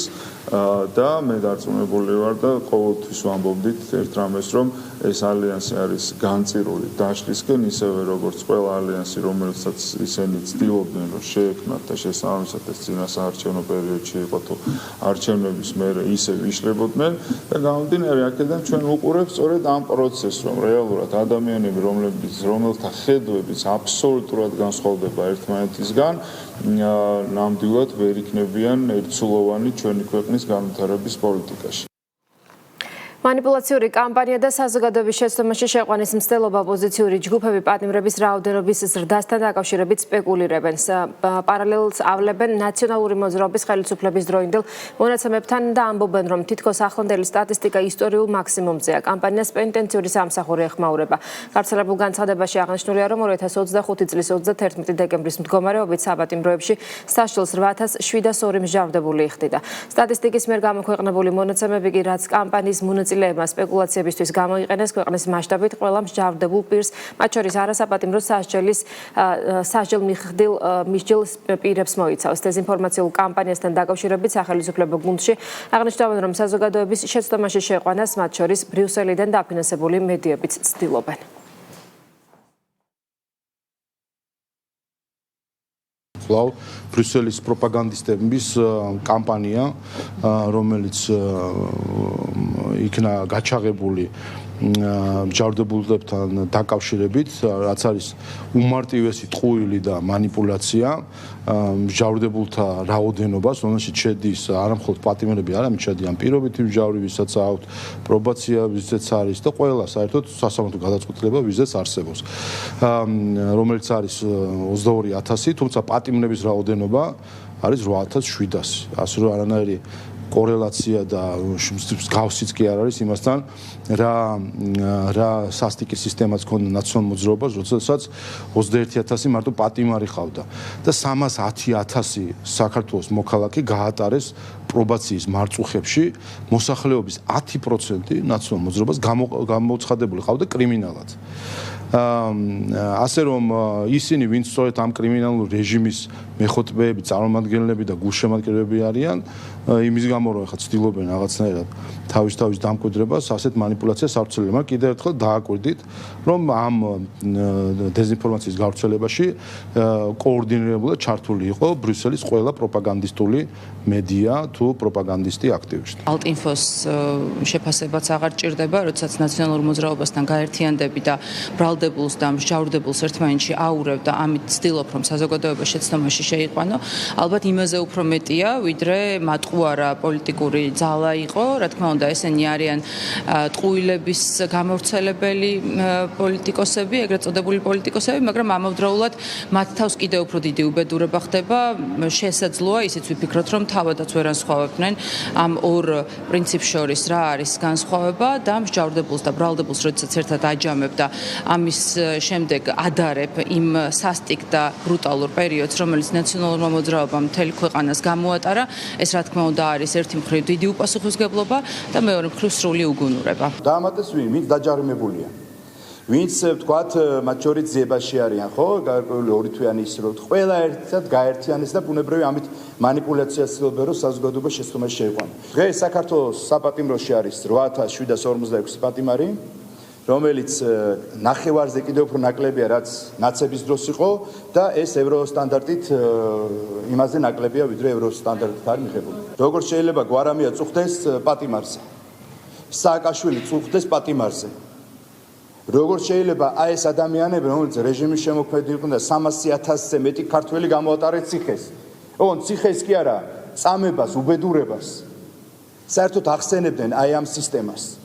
და მე დარწმუნებული ვარ და ყოველთვის ვამბობდით ერთ რამეს, რომ ეს ალიანსი არის განწირული დაშლისკენ, ისევე როგორც ყველა ალიანსი, რომელსაც ისინი ცდილობდნენ, რომ შეექმნათ და შესაბამისად ეს წინასაარჩევნო პერიოდში იყო თუ არჩევნების მერე ისე ვიშლებოდნენ და გამომდინარე აქედან ჩვენ უყურებთ სწორედ ამ პროცესს, რომ რეალურად ადამიანები, რომელთა ხედვებიც აბსოლუტურად განსხვავდება ერთმანეთისგან, ნამდვილად ვერ იქნებიან ერთსულოვანი ჩვენი ქვეყნის განვითარების პოლიტიკაში. მანიპულაციური კამპანია და საზოგადოების შეცდომაში შეყვანის მცდელობა ოპოზიციური ჯგუფები პატიმრების რაოდენობის ზრდასთან დაკავშირებით სპეკულირებენ. პარალელს ავლებენ ნაციონალური მოძრაობის ხელისუფლების დროინდელ მონაცემებთან და ამბობენ, რომ თითქოს ახლანდელი სტატისტიკა ისტორიულ მაქსიმუმზეა. კამპანიას პენიტენციური სამსახური ეხმაურება. გავრცელებულ განცხადებაში აღნიშნულია, რომ 2025 წლის 31 დეკემბრის მდგომარეობით საპატიმროებში სასჯელს 8702 მსჯავრდებული იხდიდა. სტატისტიკის მიერ გამოქვეყნებული მონაცემები კი რაც კამპანიის მონაცემებს მონაწილეებმა სპეკულაციებისთვის გამოიყენეს ქვეყნის მასშტაბით ყველა მსჯავრდებულ პირს, მათ შორის არასაპატიმრო სასჯელ მისჯილ პირებს მოიცავს. დეზინფორმაციულ კამპანიასთან დაკავშირებით სახელმწიფო გუნდში აღნიშნავენ, რომ საზოგადოების შეცდომაში შეყვანას მათ შორის ბრიუსელიდან დაფინანსებული მედიებიც ცდილობენ. ბრიუსელის პროპაგანდისტების კამპანია, რომელიც იქნა გაჩაღებული მსჯავრდებულებთან დაკავშირებით, რაც არის უმარტივესი ტყუილი და манипуляცია, მსჯავრდებულთა რაოდენობას, რომელშიც შედის არა მხოლოდ პატიმრები, არამედ შედიან პირობითი მსჯავრი, ვისაც აქვთ პრობაცია, ვისაც არის და ყველა საერთოდ სასამართლო გადაწყვეტილება ვიზეც არსებობს, რომელიც არის 22000, თუმცა პატიმრების რაოდენობა არის 8700, ასე რომ არანაირი კორელაცია და მსგავსიც კი არ არის იმასთან, რა სასტიკი სისტემაც ქონდა ნაციონალურ მოძრაობას, როდესაც 21000 მარტო პატიმარი ყავდა და 310000 საქართველოს მოქალაქე გაატარეს პრობაციის მარწუხებში, მოსახლეობის 10% ნაციონალურ მოძრაობას გამოცხადებული ყავდა კრიმინალად. ასე რომ ისინი, ვინც სწორედ ამ კრიმინალურ რეჟიმის მეხოტბეები, წარმომადგენლები და გულშემატკივრები არიან, იმის გამო რომ ახლა ცდილობენ რაღაცნაირად თავის დამკვიდრებას, ასეთ манипуляციას ავრცელებენ. მაგრამ კიდევ ერთხელ დააკვირდით, რომ ამ დეზინფორმაციის გავრცელებაში კოორდინირებულად ჩართული იყო ბრიუსელის ყველა პროპაგანდისტული მედია თუ პროპაგანდისტი აქტივისტი. ალტინფოს შეფასებაც აღარ ჭირდება, როდესაც ნაციონალურ მოძრაობასთან გაერთიანდები და ბრალდებულს და მსჯავრდებულს ერთმანეთში აურევ და ამით ცდილობ, რომ საზოგადოება შეცდომაში შეიყვანო, ალბათ იმაზე უფრო მეტია, ვიდრე მატყუარა პოლიტიკური ძალა იყო, რა თქმა უნდა, ესენი არიან ტყუილების გამავრცელებელი პოლიტიკოსები, ეგრეთ წოდებული პოლიტიკოსები, მაგრამ ამავდროულად მათ თავს კიდევ უფრო დიდი უბედურება ხდება, შესაძლოა ისიც ვიფიქროთ, რომ თავადაც ვერ ანსხვავებდნენ ამ ორ პრინციპს შორის რა არის განსხვავება და მსჯავრდებულს და ბრალდებულს როდესაც ერთად აჯამებ და ამის შემდეგ ადარებ იმ სასტიკ და ბრუტალურ პერიოდს, რომელიც ნაციონალურმა მოძრაობამ მთელი ქვეყანას გამოატარა, ეს რა თქმა უნდა არის ერთი მხრივ დიდი უპასუხისმგებლობა და მეორე მხრივ სრული უგუნურება. დაამატეს ვინც დაჯარიმებულია. ვინც ვთქვათ, მათ შორის ძიებაში არიან, ხო? გარკვეული ორი თვიანი ის რომ ყველა ერთად გაერთიანეს და ბუნებრივი ამით манипуляციას ცდილობენ, რომ საზოგადოება შეცდომაში შეიყვანოს. დღეს საქართველოს საპატიმროში არის 8746 პატიმარი, რომელიც ნახევარზე კიდევ უფრო ნაკლებია, რაც ნაცების დროს იყო და ეს ევროსტანდარტით იმაზე ნაკლებია, ვიდრე ევროსტანდარტით არის მიღებული. როგორც შეიძლება გვარამია წუხდეს პატიმარზე, სააკაშვილი წუხდეს პატიმარზე. როგორც შეიძლება აი ეს ადამიანები, რომელიც რეჟიმის შემოქმედი იყვნენ და 300,000-ზე მეტი ქართველი გამოატარეს ციხეს. ოღონდ ციხეს კი არა, წამებას, უბედურებას. საერთოდ ახსენებდნენ აი ამ სისტემას.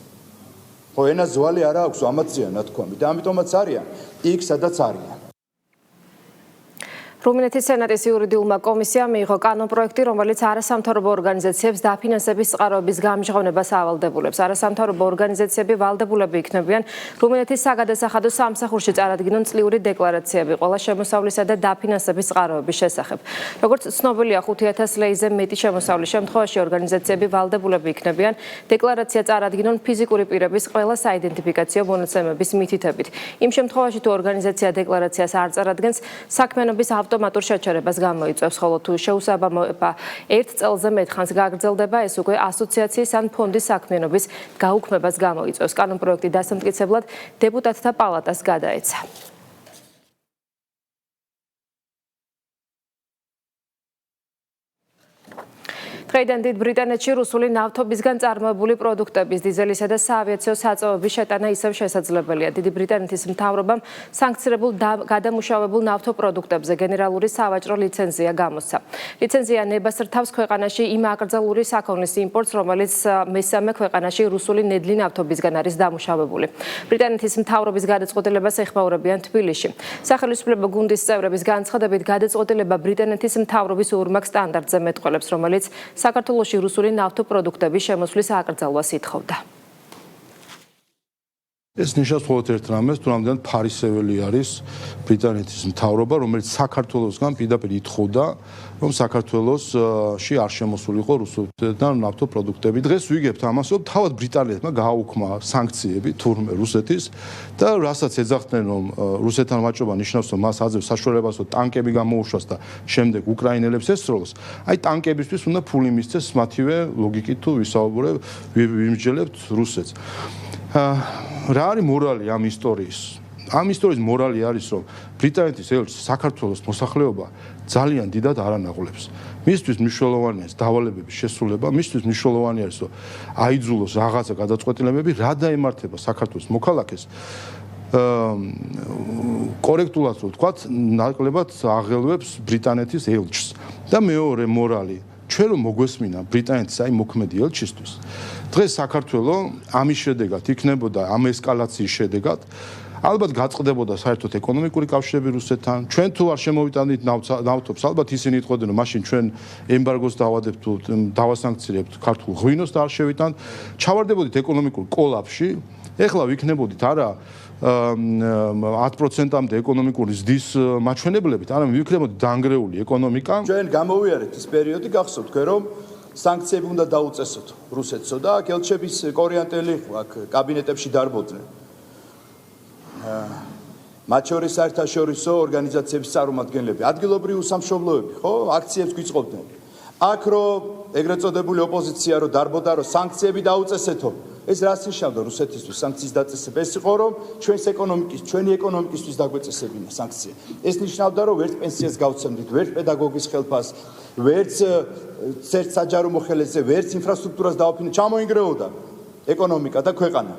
ხო, ენა ზვალი არა აქვს ამათ ზიანათქვამი და ამიტომაც არიან იქ, სადაც არიან. რუმინეთის სენატის იურიდიულმა კომისიამ მიიღო კანონპროექტი, რომელიც არასამთავრობო ორგანიზაციებს დაფინანსების წყაროების გამჟღავნებას ავალდებულებს. არასამთავრობო ორგანიზაციები ვალდებულები იქნებიან რუმინეთის საგადასახადო სამსახურში წარადგინონ წლიური დეკლარაციები ყველა შემოსავლისა და დაფინანსების წყაროების შესახებ. როგორც ცნობილია, 5000 ლეიზე მეტი შემოსავლის შემთხვევაში ორგანიზაციები ვალდებულები იქნებიან დეკლარაცია წარადგინონ ფიზიკური პირების ყველა საიდენტიფიკაციო მონაცემების მითითებით. იმ შემთხვევაში თუ ორგანიზაცია დეკლარაციას არ წარადგენს, საქმიანობის ავტომატურ შეჩერებას გამოიწვევს, ხოლო თუ შეუსაბამოება 1 წელზე მეტხანს გაგრძელდება, ეს უკვე ასოციაციის ან ფონდის საქმიანობის გაუქმებას გამოიწვევს. კანონპროექტი დასამტკიცებლად დეპუტატთა პალატას გადაეცა. დღეიდან დიდ ბრიტანეთში რუსული ნავთობისგან წარმოებული პროდუქტების, დიზელისა და საავიაციო საწვავების შეტანა ისევ შესაძლებელია. დიდი ბრიტანეთის მთავრობამ სანქცირებულ გადამუშავებულ ნავთობპროდუქტებზე გენერალური სავაჭრო ლიცენზია გამოსცა. ლიცენზია ნებას რთავს ქვეყანაში იმ აკრძალული საქონლის იმპორტს, რომელიც მესამე ქვეყანაში რუსული ნედლი ნავთობისგან არის დამუშავებული. ბრიტანეთის მთავრობის გადაწყვეტილებას ეხმაურებიან თბილისში. სახელმწიფო გუნდის წევრების განცხადებით, გადაწყვეტილება ბრიტანეთის მთავრობის ურმაგ სტანდარტზე მეტყველებს, რომელიც საქართველოში რუსული ნავთობპროდუქტების შემოსვლის აკრძალვას ითხოვდა. ეს ნიშნავს მხოლოდ ერთ რამეს, თუ რამდენად ფარისეველი არის ბრიტანეთის მთავრობა, რომელიც საქართველოსგან პირდაპირ ითხოვდა, რომ საქართველოსში არ შემოსულიყო რუსეთიდან ნავთო პროდუქტები. დღეს ვიგებთ ამას, რომ თავად ბრიტანეთმა გააუქმა სანქციები თურმე რუსეთის და რასაც ეძახდნენ, რომ რუსეთთან ვაჭრობა ნიშნავს, რომ მას აძლევს საშუალებას, რომ ტანკები გამოუშვას და შემდეგ უკრაინელებს ესროლოს. აი ტანკებისთვის უნდა ფული მისცეს მათივე ლოგიკით თუ ვიმსჯელებთ რუსეთს. რა არის მორალი ამ ისტორიის? ამ ისტორიის მორალი არის, რომ ბრიტანეთის ელჩი საქართველოს მოსახლეობა ძალიან დიდად არანაღვლებს. მისთვის მნიშვნელოვანი არის დავალებების შესრულება, მისთვის მნიშვნელოვანი არის, რომ აიძულოს რაღაცა გადაწყვეტილებები, რა დაემართება საქართველოს მოქალაქეს. კორექტულად რო ვთქვათ, ნაკლებად აღელვებს ბრიტანეთის ელჩს. და მეორე მორალი, ჩვენ რომ მოგვესმინა ბრიტანეთის აი მოქმედი ელჩისთვის, დღეს საქართველოს ამის შედეგად იქნებოდა ამ ესკალაციის შედეგად ალბათ გაწყდებოდა საერთოდ ეკონომიკური კავშირები რუსეთთან. ჩვენ თუ არ შემოვიტანით ნავთობს, ალბათ ისინი იტყოდნენ, რომ მაშინ ჩვენ ემბარგოს დავადებთ, დავასანქცირებთ ქართულ ღვინოს და არ შევიტანთ. ჩავარდებოდით ეკონომიკურ კოლაფსში. ეხლა ვიქნებოდით არა 10%-მდე ეკონომიკური ზრდის მაჩვენებლებით, არამედ ვიქნებოდით დანგრეული ეკონომიკა. ჩვენ გამოვიარეთ ის პერიოდი, გახსოვთ თქვენ, რომ სანქციები უნდა დაუწესოთ რუსეთსო და აქ ელჩების კორიანტელი აქ კაბინეტებში დარბოდნენ. მათ შორის საერთაშორისო ორგანიზაციების წარმომადგენლები, ადგილობრივი უსამშობლოები, ხო, აქციებს გვიწყობდნენ. აქ რომ ეგრეთ წოდებული ოპოზიცია რომ დარბოდა, რომ სანქციები დაუწესეთო, ეს რას ნიშნავდა რუსეთისთვის სანქციის დაწესება? ეს იყო, რომ ჩვენი ეკონომიკისთვის დაგვეწესებინა სანქცია. ეს ნიშნავდა, რომ ვერც პენსიას გავცემდით, ვერც პედაგოგის ხელფას, ვერც საჯარო მოხელეზე, ვერც ინფრასტრუქტურას დავაფინანსებდით, ჩამოინგრეოდა ეკონომიკა და ქვეყანა.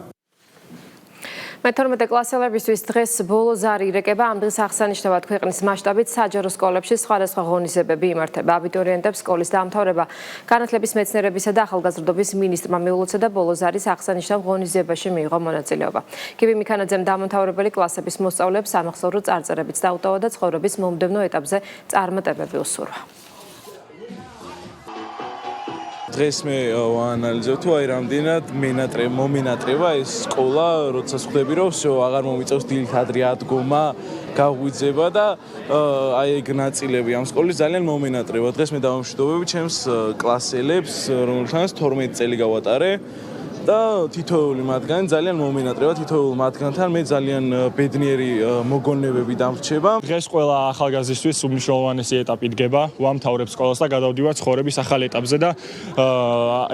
მე-12 კლასელებისთვის დღეს ბოლო ზარი ირეკება. ამ დღეს აღსანიშნავად ქვეყნის მასშტაბით საჯარო სკოლებში სხვადასხვა ღონისძიებები იმართება. აბიტურიენტებს სკოლის დამთავრება, განათლების მეცნიერებისა და ახალგაზრდობის მინისტრმა მიულოცა და ბოლო ზარის აღსანიშნავ ღონისძიებაში მიიღო მონაწილეობა. კივი მიქანაძემ დამთავრებელი კლასების მოსწავლეებს სამახსოვრო წარწერებიც დაუტოვა და ცხოვრების მომდევნო ეტაპზე წარმატებები უსურვა. დღეს მე ვაანალიზებ თუ აი რამდენად მომენატრება ეს სკოლა, როცა ხვდები რომ всё აღარ მომიწევს დილით ადრე ადგომა, გაღვიძება და აი ეგ ნაწილები ამ სკოლის ძალიან მომენატრება. დღეს მე დავამშვიდობები ჩემს კლასელებს, რომელთანაც 12 წელი გავატარე და თითოეული მათგანი ძალიან მომენატრება, თითოეულ მათგანთან მე ძალიან ბედნიერი მოგონებები დამრჩება. დღეს ყველა ახალგაზრდისთვის უმნიშვნელოვანესი ეტაპი დგება, ვამთავრებ სკოლას და გადავდივარ ცხოვრების ახალ ეტაპზე და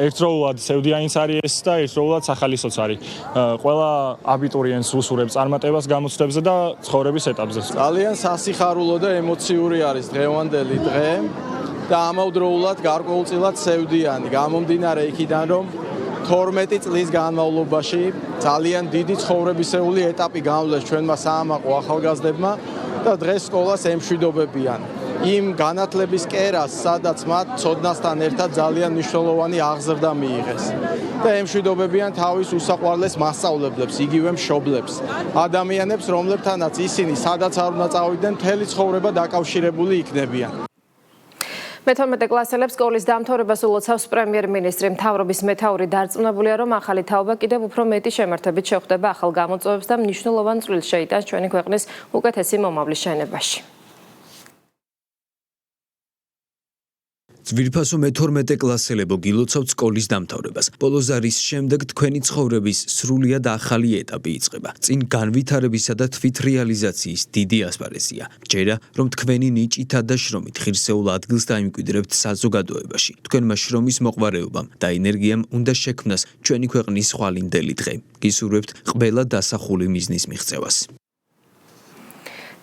ერთდროულად სევდიანიც არის ეს და ერთდროულად სახალისოც არის. ყველა აბიტურიენტს უსურებ წარმატებას გამოცდებზე და ცხოვრების ეტაპზე. ძალიან სასიხარულო და ემოციური არის დღევანდელი დღე და ამავდროულად გარკვეულწილად სევდიანი. გამომდინარე იქიდან, რომ 12 წლის განმავლობაში ძალიან დიდი ცხოვრებისეული ეტაპი გამოვლეს ჩვენმა საამაყო ახალგაზრდებმა და დღეს სკოლას ემშვიდობებიან. იმ განათლების კერას, სადაც მათ ცოდნასთან ერთად ძალიან მნიშვნელოვანი აღზრდა მიიღეს. და ემშვიდობებიან თავის უსაყვარლეს მასწავლებლებს, იგივე მშობლებს, ადამიანებს, რომლებთანაც ისინი სადაც არ უნდა წავიდნენ, მთელი ცხოვრება დაკავშირებული იქნებიან. მე-12 კლასელებს სკოლის დამთავრებას ულოცავს პრემიერ-მინისტრი. მთავრობის მეთაური დარწმუნებულია, რომ ახალი თაობა კიდევ უფრო მეტი შემართებით შეხვდება ახალ გამოწვევებს და მნიშვნელოვან წვლილს შეიტანს ჩვენი ქვეყნის უკეთესი მომავლის შენებაში. ძვირფასო მე-12 კლასელებო გილოცავთ სკოლის დამთავრებას. ბოლო ზარის შემდეგ თქვენი ცხოვრების სრულიად ახალი ეტაპი იწყება. წინ განვითარებისა და თვითრეალიზაციის დიდი ასპარეზია. ჯერა, რომ თქვენი ნიჭითა და შრომით ღირსეულ ადგილს დაიმკვიდრებთ საზოგადოებაში. თქვენმა შრომის მოყვარეობამ და ენერგიამ უნდა შექმნას ჩვენი ქვეყნის ხვალინდელი დღე. გისურვებთ ყველა დასახული მიზნის მიღწევას.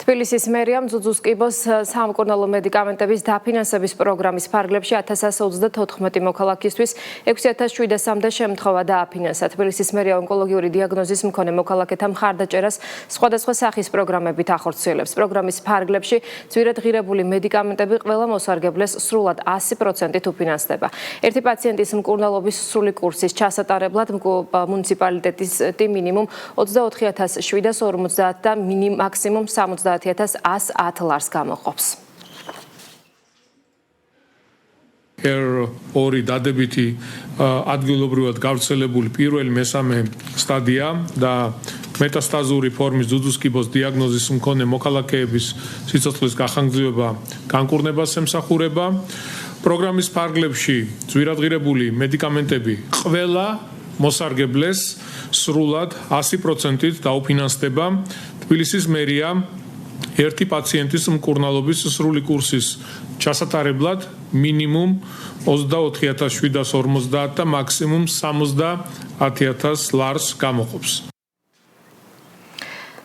თბილისის მერიამ ძუძუსკიბოს სამკურნალო მედიკამენტების დაფინანსების პროგრამის ფარგლებში 1134 მოქალაქისთვის 6703-მდე შემთხვევა დააფინანსა. თბილისის მერია ონკოლოგიური დიაგნოზის მქონე მოქალაქეთა მხარდაჭერას სხვადასხვა სახის პროგრამებით ახორციელებს. პროგრამის ფარგლებში ძვირად ღირებული მედიკამენტები ყველა მოსარგებლეს სრულად 100%-ით უფინანსდება. ერთი პაციენტის მკურნალობის სრული კურსის ჩასატარებლად მუნიციპალიტეტის მინიმუმ 24750 და მაქსიმუმ 70110 ლარს გამოყოფს. ორი დადებითი ადგილობრივად გავრცელებული პირველი მესამე სტადია და მეტასტაზური ფორმის ძუძუსკიბოს დიაგნოზის მქონე მოქალაქეების სიცოცხლის გახანგრძლივება განკურნებას ემსახურება. პროგრამის ფარგლებში ძვირადღირებული მედიკამენტები ყველა მოსარგებლეს სრულად 100%-ით დაუფინანსდება. თბილისის მერია ერთი პაციენტის მკურნალობის სრული კურსის ჩასატარებლად მინიმუმ 24,750 და მაქსიმუმ 70,000 ლარს გამოყოფს.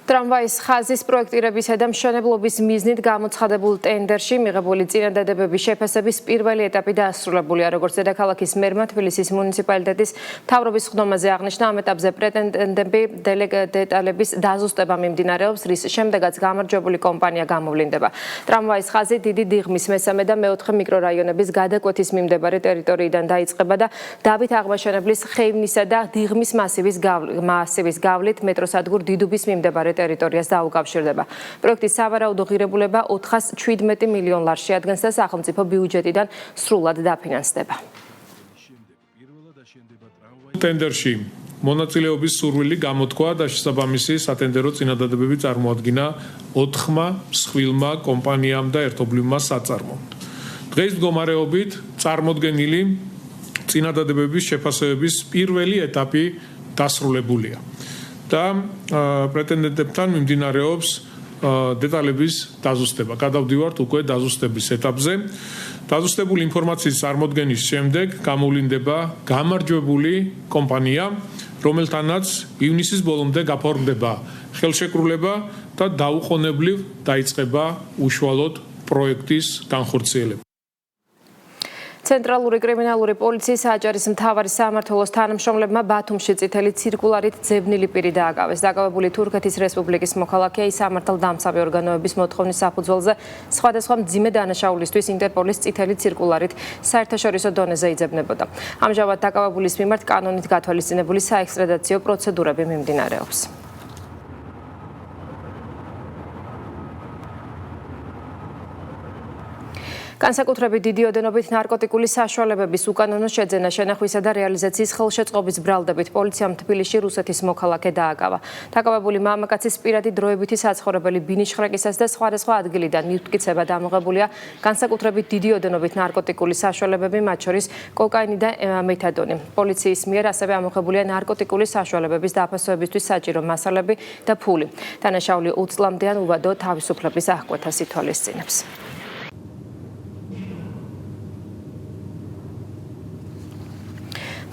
ტრამვაის ხაზის პროექტირებისა და მშენებლობის მიზნით გამოცხადებულ ტენდერში მიღებული წინადადებების შეფასების პირველი ეტაპი დაასრულებულია, როგორც დედაქალაქის მერმა თბილისის მუნიციპალიტეტის მთავრობის ხდომაზე აღნიშნა. ამ ეტაპზე პრეტენდენტები დეტალების დაზუსტება მიმდინარეობს, რის შემდეგაც გამარჯვებული კომპანია გამოვლინდება. ტრამვაის ხაზი დიდი დიღმის მესამე და მეოთხე მიკრორაიონების გადაკვეთის მიმდებარე ტერიტორიიდან დაიწყება და დავით აღმაშენებლის ხეივნისა და დიღმის მასივის გავლით მეტროსადგურ დიდუბის მიმდებარე ტერიტორიას დაუკავშირდება. პროექტის სავარაუდო ღირებულება 417 მილიონ ლარს შეადგენს და სახელმწიფო ბიუჯეტიდან სრულად დაფინანსდება. ტენდერში მონაწილეობის სურვილი გამოთქვა და შესაბამისი სატენდერო წინადადებები წარმოადგინა 4 მსხვილმა კომპანიამ და ერთობლივმა საწარმომ. დღეს მდგომარეობით წარმოდგენილი წინადადებების შეფასების პირველი ეტაპი დასრულებულია. და პრეტენდენტებთან მიმდინარეობს დეტალების დაზუსტება. გადავდივართ უკვე დაზუსტების ეტაპზე. დაზუსტებული ინფორმაციის წარმოდგენის შემდეგ გამოვლინდება გამარჯვებული კომპანია, რომელთანაც ივნისის ბოლომდე გაფორმდება ხელშეკრულება და დაუყოვნებლივ დაიწყება უშუალოდ პროექტის განხორციელება. ცენტრალური კრიმინალური პოლიციის აჭარის მთავარი სამმართველოს თანამშრომლებმა ბათუმში წითელი ცირკულარით ძებნილი პირი დააკავეს. დაკავებული თურქეთის რესპუბლიკის მოქალაქეა, ის სამართალდამცავი ორგანოების მოთხოვნის საფუძველზე სხვადასხვა მძიმე დანაშაულისთვის ინტერპოლის წითელი ცირკულარით საერთაშორისო დონეზე იძებნებოდა. ამჟამად დაკავებულის მიმართ კანონით გათვალისწინებული საექსტრადიციო პროცედურები მიმდინარეობს. განსაკუთრებით დიდი ოდენობით ნარკოტიკული საშუალებების უკანონო შეძენა, შენახვისა და რეალიზაციის ხელშეწყობის ბრალდებით პოლიციამ თბილისში რუსეთის მოქალაქე დააკავა. დაკავებული მამაკაცის პირადი დროებითი საცხოვრებელი ბინიშხრაკისას და სხვადასხვა ადგილიდან მიტკიცება დამოღებულია განსაკუთრებით დიდი ოდენობით ნარკოტიკული საშუალებები, მათ შორის კოკაინი და მეთადონი. პოლიციის მიერ ასევე ამოღებულია ნარკოტიკული საშუალებების დაფასოებისთვის საჭირო მასალები და ფული. დანაშაული 20 წლამდეან უვადო თავისუფლების აღკვეთას ითვალისწინებს.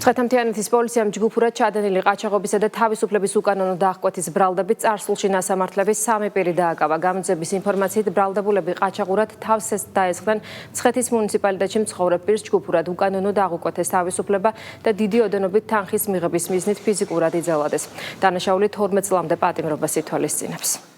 მცხეთა-მთიანეთის პოლიციამ ჯგუფურად ჩადენილი ყაჩაღობისა და თავისუფლების უკანონო დააღკვეთის ბრალდებით წარსულში ნასამართლების 3 პირი დააკავა. გამოძიების ინფორმაციით ბრალდებულები ყაჩაღურად თავს დაესხნენ მცხეთის მუნიციპალიტეტში მცხოვრებ პირს ჯგუფურად უკანონო დააღკვეთის თავისუფლება და დიდი ოდენობით თანხის მიღების მიზნით ფიზიკურად იძელადეს. დანაშაული 12 წლამდე პატიმრობას ითვალისწინებს.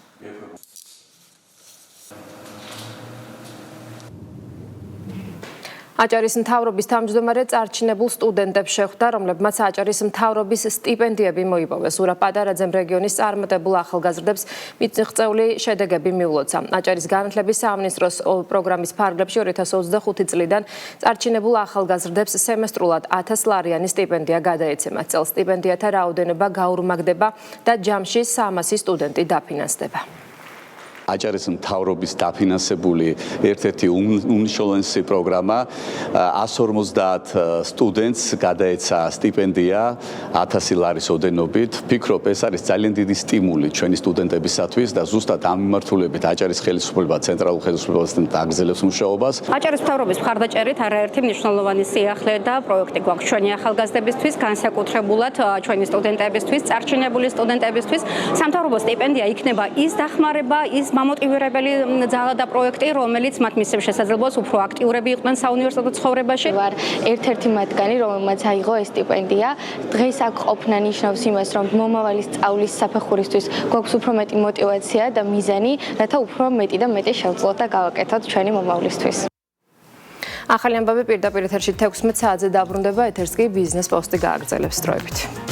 აჭარის მთავრობის თავმჯდომარე წარჩინებულ სტუდენტებს შეხვდა, რომლებმაც აჭარის მთავრობის სტიპენდიები მოიპოვეს. ურა პატარაძემ რეგიონის წარმატებულ ახალგაზრდებს მიღწეული შედეგები მიულოცა. აჭარის განათლების სამინისტროს პროგრამის ფარგლებში 2025 წლიდან წარჩინებულ ახალგაზრდებს სემესტრულად 1000 ლარიანი სტიპენდია გადაეცემათ. წელს სტიპენდიათა რაოდენობა გაურმაგდება და ჯამში 300 სტუდენტი დაფინანსდება. აჭარის მთავრობის დაფინანსებული ერთ-ერთი უნიშნულოვანი პროგრამა 150 სტუდენტს გადაეცა სტიპენდია 1000 ლარის ოდენობით. ვფიქრობ, ეს არის ძალიან დიდი სტიმული ჩვენი სტუდენტებისათვის და ზუსტად ამ მიმართულებით აჭარის ხელისუფლება ცენტრალურ ხელისუფლებასთან აგრძელებს მუშაობას. აჭარის მთავრობის მხარდაჭერით არაერთი მნიშვნელოვანი სიახლე და პროექტი გვაქვს ჩვენი ახალგაზრდებისთვის, განსაკუთრებულად ჩვენი სტუდენტებისთვის, წარჩინებული სტუდენტებისთვის. სამთავრობო სტიპენდია იქნება ის დახმარება, ის მამოტივირებელი ძალა და პროექტი, რომელიც მათ მისცემს შესაძლებლობას უფრო აქტიურები იყვნენ საუნივერსიტეტო ცხოვრებაში. ვარ ერთ-ერთი მათგანი, რომელმაც აიღო ეს სტიპენდია. დღეს აქ ყოფნა ნიშნავს იმას, რომ მომავალი სწავლის საფეხურისთვის გვაქვს უფრო მეტი мотиваცია და მიზანი, რათა უფრო მეტი და მეტი შევძლოთ და გავაკეთოთ ჩვენი მომავლისთვის. ახალი ამბავი პირდაპირ ეთერში 16 საათზე დაბრუნდება, ეთერს კი ბიზნეს პოსტი გააგრძელებს დროებით.